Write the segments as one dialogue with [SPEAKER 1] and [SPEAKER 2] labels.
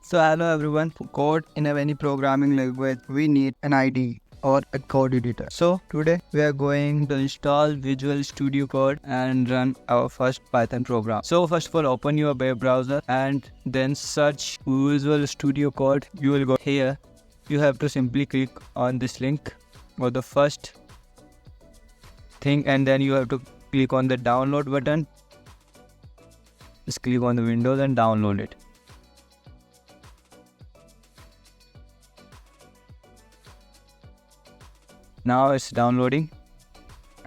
[SPEAKER 1] So hello everyone. For code in any programming language, we need an IDE or a code editor. So today we are going to install Visual Studio Code and run our first Python program. So first of all, open your web browser and then search Visual Studio Code. You will go here. You have to simply click on this link or the first thing, and then you have to click on the download button. Just click on the Windows and download it. Now it's downloading.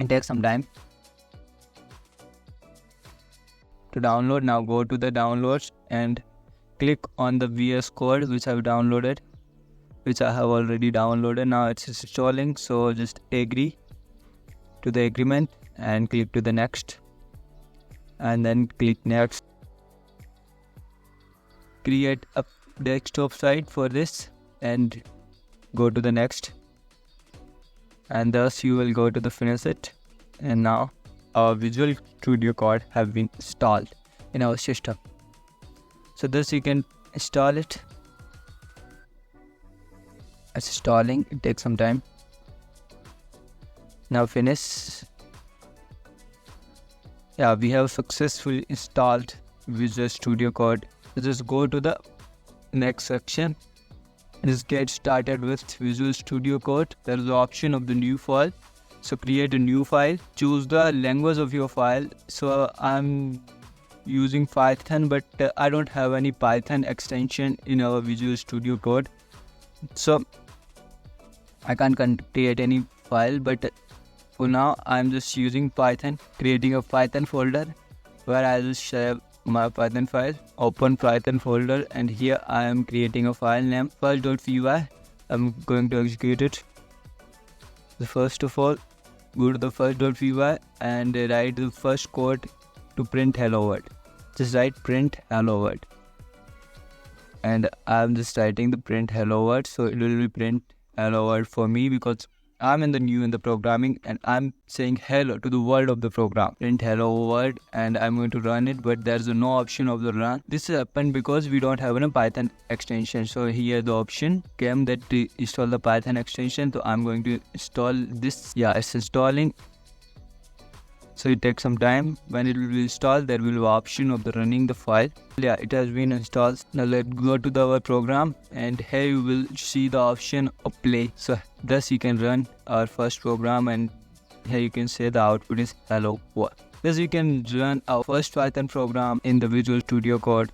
[SPEAKER 1] It takes some time to download. Now go to the downloads and click on the vscode which I have downloaded, which I have already downloaded. Now it's installing, so just agree to the agreement and click to the next, and then click next. Create a desktop site for this and go to the next, and thus you will go to the finish it. And now our Visual Studio Code have been installed in our system. So thus you can install it. It's installing, it takes some time. Now finish. Yeah, we have successfully installed Visual Studio Code. So just go to the next section. Just get started with Visual Studio Code. There is the option of the new file. So create a new file. Choose the language of your file. So I'm using Python, but I don't have any Python extension in our Visual Studio Code. So I can't create any file, but for now I'm just using Python, creating a Python folder where I will share my Python file. Open Python folder, and here I am creating a file name first.py. I'm going to execute it. So first of all, go to the first.py and write the first code to print hello world. Just write print hello world, and I'm just writing the print hello world. So it will be print hello world for me because I'm new in the programming, and I'm saying hello to the world of the program. Print hello world, and I'm going to run it, but there's no option of the run. This happened because we don't have a Python extension. So here the option came that to install the Python extension. So I'm going to install this. Yeah, it's installing. So it takes some time. When it will be installed, there will be an option of the running the file. Yeah, it has been installed. Now let's go to our program, and here you will see the option of play. So thus you can run our first program, and here you can say the output is hello world. Thus you can run our first Python program in the Visual Studio Code.